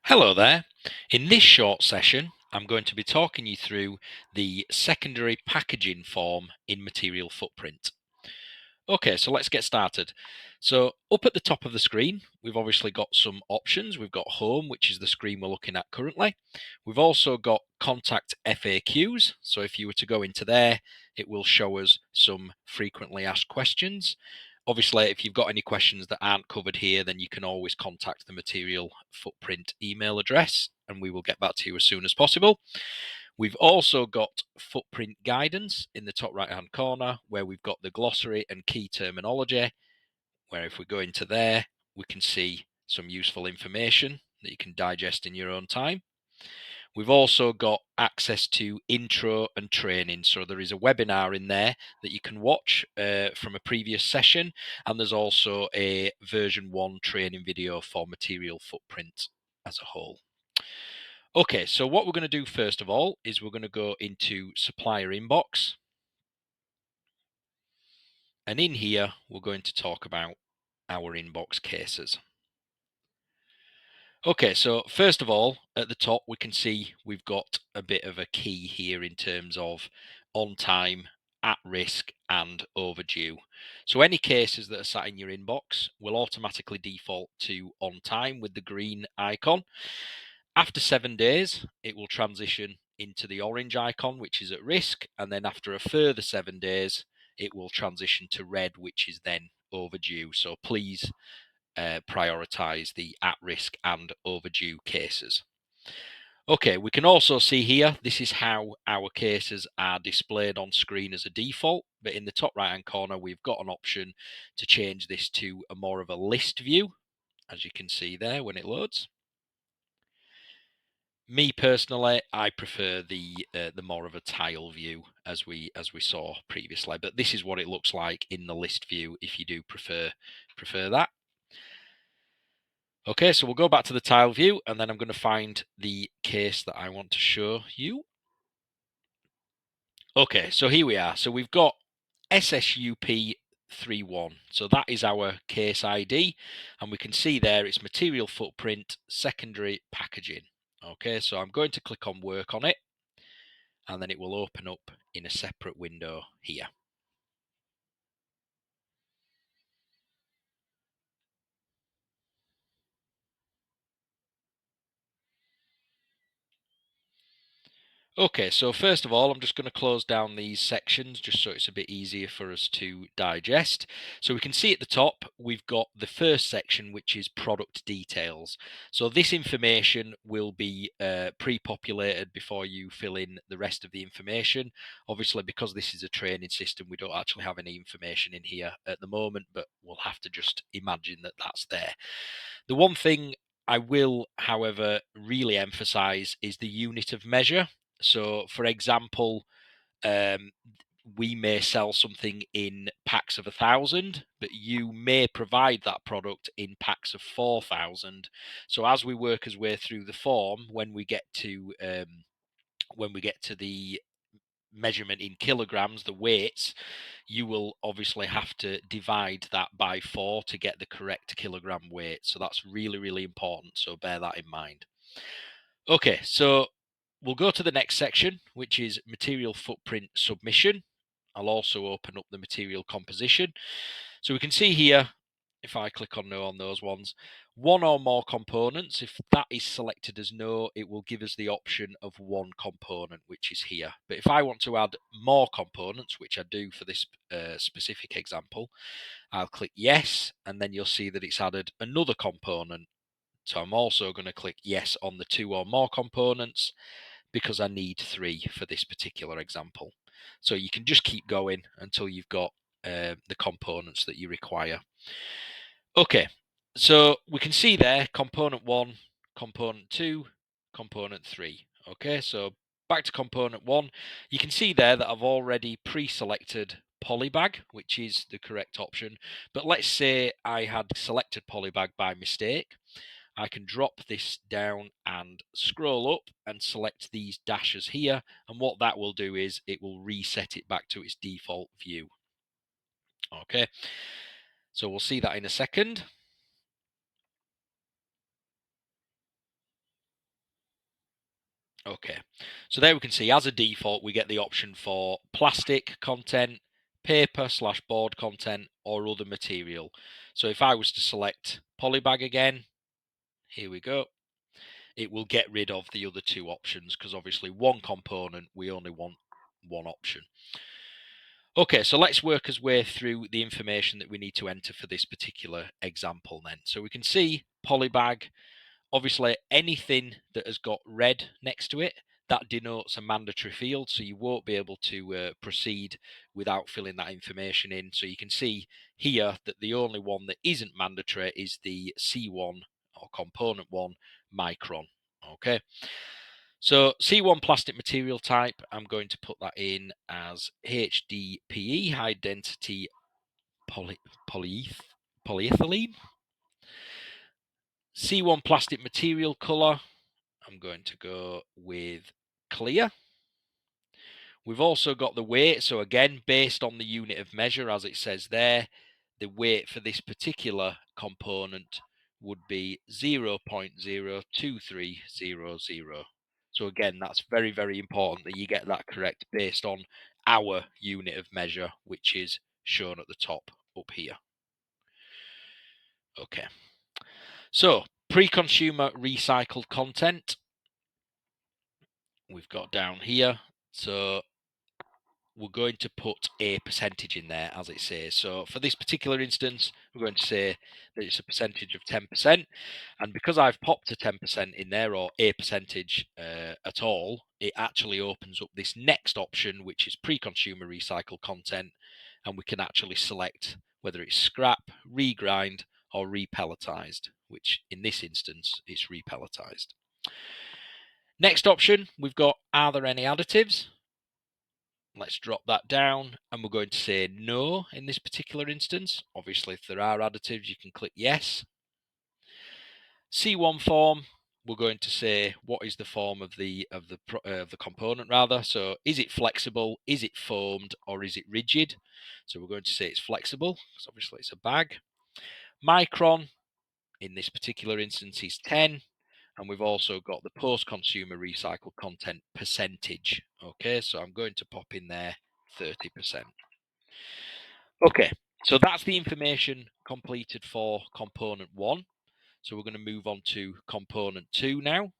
Hello there. In this short session, I'm going to be talking you through the secondary packaging form in Material Footprint. Okay, so let's get started. So up at the top of the screen, we've obviously got some options. We've got Home, which is the screen we're looking at currently. We've also got Contact FAQs. So if you were to go into there, it will show us some frequently asked questions. Obviously, if you've got any questions that aren't covered here, then you can always contact the Material Footprint email address and we will get back to you as soon as possible. We've also got footprint guidance in the top right hand corner where we've got the glossary and key terminology, where if we go into there, we can see some useful information that you can digest in your own time. We've also got access to intro and training. So there is a webinar in there that you can watch from a previous session. And there's also a version 1 training video for Material Footprint as a whole. Okay, so what we're going to do first of all is we're going to go into supplier inbox. And in here, we're going to talk about our inbox cases. Okay, so first of all, at the top, we can see we've got a bit of a key here in terms of on time, at risk, and overdue. So any cases that are sat in your inbox will automatically default to on time with the green icon. After 7 days, it will transition into the orange icon, which is at risk. And then after a further 7 days, it will transition to red, which is then overdue. So please prioritize the at-risk and overdue cases. Okay, we can also see here, this is how our cases are displayed on screen as a default, but in the top right-hand corner, we've got an option to change this to a more of a list view, as you can see there when it loads. Me personally, I prefer the more of a tile view as we saw previously, but this is what it looks like in the list view if you do prefer that. Okay, so we'll go back to the tile view and then I'm going to find the case that I want to show you. Okay, so here we are. So we've got SSUP31. So that is our case ID. And we can see there it's material footprint, secondary packaging. Okay, so I'm going to click on work on it. And then it will open up in a separate window here. Okay, so first of all, I'm just going to close down these sections just so it's a bit easier for us to digest. So we can see at the top, we've got the first section, which is product details. So this information will be pre-populated before you fill in the rest of the information. Obviously, because this is a training system, we don't actually have any information in here at the moment, but we'll have to just imagine that that's there. The one thing I will, however, really emphasize is the unit of measure. So, for example, um, we may sell something in packs of 1,000, but you may provide that product in packs of 4,000. So, as we work our way through the form, when we get to the measurement in kilograms, the weights, you will obviously have to divide that by 4 to get the correct kilogram weight. So that's really, really important. So bear that in mind. Okay, so we'll go to the next section, which is material footprint submission. I'll also open up the material composition. So we can see here, if I click on no on those ones, one or more components. If that is selected as no, it will give us the option of one component, which is here. But if I want to add more components, which I do for this specific example, I'll click yes, and then you'll see that it's added another component. So I'm also going to click yes on the 2 or more components because I need 3 for this particular example. So you can just keep going until you've got the components that you require. Okay, so we can see there component 1, component 2, component 3. Okay, so back to component 1. You can see there that I've already pre-selected polybag, which is the correct option. But let's say I had selected polybag by mistake. I can drop this down and scroll up and select these dashes here. And what that will do is it will reset it back to its default view. Okay, so we'll see that in a second. Okay, so there we can see as a default we get the option for plastic content, paper/board content, or other material. So if I was to select polybag again, here we go, it will get rid of the other two options because obviously one component we only want one option. Okay, so let's work our way through the information that we need to enter for this particular example then. So we can see polybag. Obviously, anything that has got red next to it, that denotes a mandatory field, so you won't be able to proceed without filling that information in. So you can see here that the only one that isn't mandatory is the C1 or component 1 micron. Okay, so C1 plastic material type, I'm going to put that in as HDPE, high density polyethylene. C1 plastic material color, I'm going to go with clear. We've also got the weight. So again, based on the unit of measure, as it says there, the weight for this particular component would be 0.02300. So again, that's very, very important that you get that correct based on our unit of measure, which is shown at the top up here. Okay. So pre-consumer recycled content we've got down here. So we're going to put a percentage in there as it says. So for this particular instance, we're going to say that it's a percentage of 10%. And because I've popped a 10% in there, or a percentage at all, it actually opens up this next option, which is pre-consumer recycled content. And we can actually select whether it's scrap, regrind, or repelletized, which in this instance, it's repelletized. Next option, we've got, are there any additives? Let's drop that down and we're going to say no in this particular instance. Obviously, if there are additives, you can click yes. C1 form, we're going to say what is the form of the component rather. So is it flexible, is it foamed, or is it rigid? So we're going to say it's flexible because obviously it's a bag. Micron in this particular instance is 10. And we've also got the post-consumer recycled content percentage. Okay, so I'm going to pop in there 30%. Okay, so that's the information completed for component 1. So we're going to move on to component 2 now.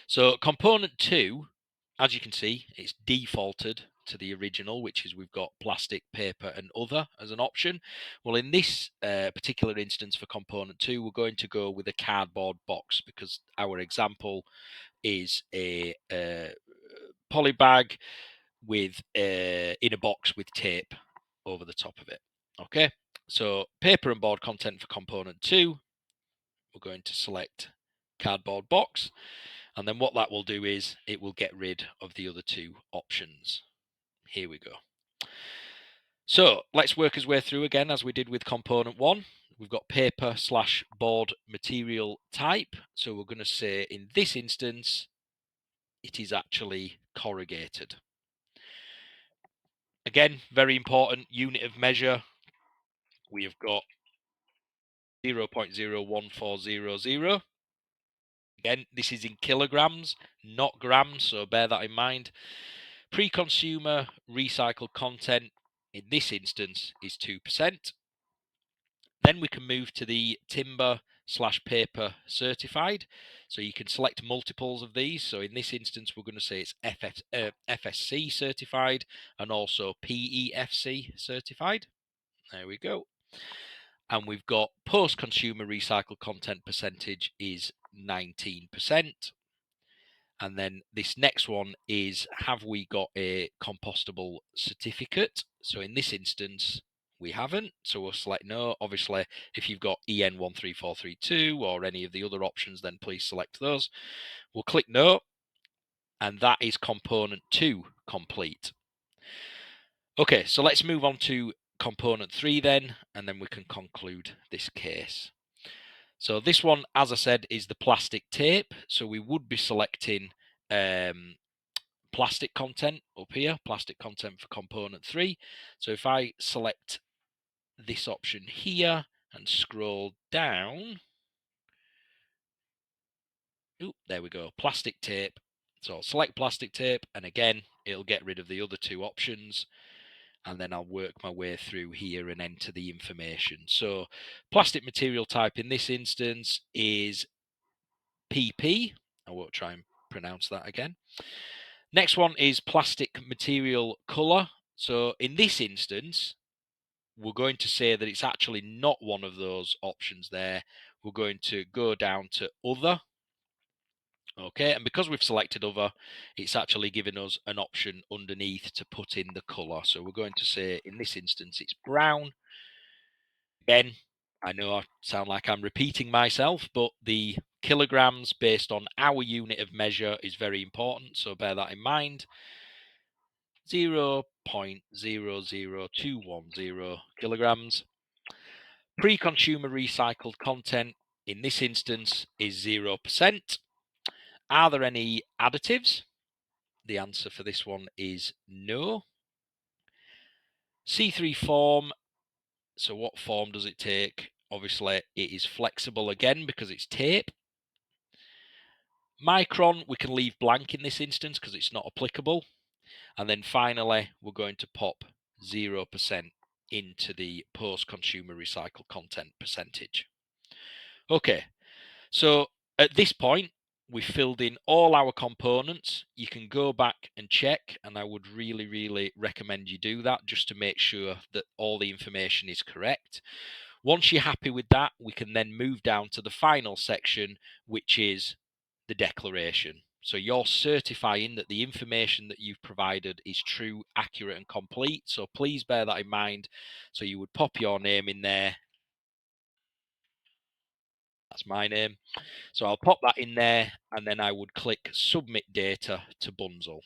So component 2, as you can see, it's defaulted to the original, which is we've got plastic, paper, and other as an option. Well, in this particular instance for component 2, we're going to go with a cardboard box because our example is a poly bag with in a box with tape over the top of it. Okay, so paper and board content for component 2, we're going to select cardboard box, and then what that will do is it will get rid of the other two options. Here we go. So let's work our way through again as we did with component 1. We've got paper/board material type. So we're going to say in this instance, it is actually corrugated. Again, very important unit of measure. We have got 0.01400. Again, this is in kilograms, not grams, so bear that in mind. Pre-consumer recycled content in this instance is 2%. Then we can move to the timber/paper certified. So you can select multiples of these. So in this instance, we're going to say it's FSC certified and also PEFC certified. There we go. And we've got post-consumer recycled content percentage is 19%. And then this next one is, have we got a compostable certificate? So in this instance, we haven't. So we'll select no. Obviously, if you've got EN 13432 or any of the other options, then please select those. We'll click no. And that is component 2 complete. Okay, so let's move on to component 3 then, and then we can conclude this case. So this one, as I said, is the plastic tape. So we would be selecting plastic content up here, plastic content for component 3. So if I select this option here and scroll down, Oop, there we go, plastic tape. So I'll select plastic tape, and again, it'll get rid of the other two options. And then I'll work my way through here and enter the information. So plastic material type in this instance is PP. I won't try and pronounce that again. Next one is plastic material color. So in this instance, we're going to say that it's actually not one of those options there. We're going to go down to other. Okay, and because we've selected other, it's actually giving us an option underneath to put in the color. So we're going to say in this instance it's brown. Again, I know I sound like I'm repeating myself, but the kilograms based on our unit of measure is very important, so bear that in mind. 0.00210 kilograms. Pre-consumer recycled content in this instance is 0%. Are there any additives? The answer for this one is no. C3 form. So what form does it take? Obviously, it is flexible again because it's tape. Micron, we can leave blank in this instance because it's not applicable. And then finally, we're going to pop 0% into the post-consumer recycled content percentage. Okay, so at this point, we've filled in all our components. You can go back and check, and I would really, really recommend you do that just to make sure that all the information is correct. Once you're happy with that, we can then move down to the final section, which is the declaration. So you're certifying that the information that you've provided is true, accurate, and complete. So please bear that in mind. So you would pop your name in there. That's my name. So I'll pop that in there, and then I would click Submit Data to Bunzl.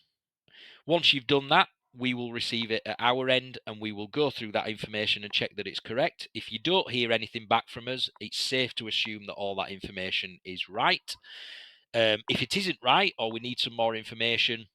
Once you've done that, we will receive it at our end, and we will go through that information and check that it's correct. If you don't hear anything back from us, it's safe to assume that all that information is right. If it isn't right, or we need some more information,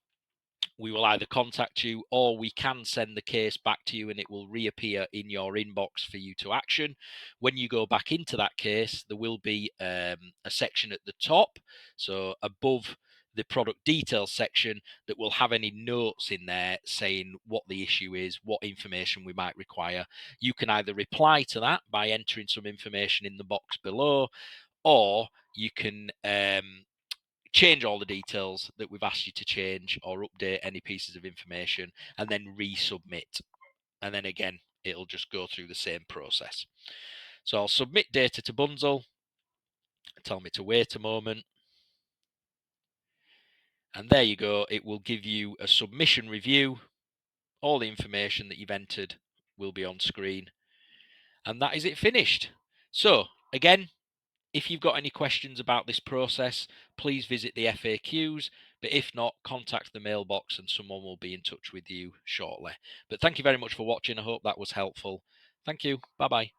we will either contact you, or we can send the case back to you and it will reappear in your inbox for you to action. When you go back into that case, there will be a section at the top, so above the product details section, that will have any notes in there saying what the issue is, what information we might require. You can either reply to that by entering some information in the box below, or you can change all the details that we've asked you to change, or update any pieces of information, and then resubmit. And then again, it'll just go through the same process. So I'll submit data to Bunzl. Tell me to wait a moment. And there you go. It will give you a submission review. All the information that you've entered will be on screen. And that is it finished. So again, if you've got any questions about this process, please visit the FAQs. But if not, contact the mailbox and someone will be in touch with you shortly. But thank you very much for watching. I hope that was helpful. Thank you. Bye-bye.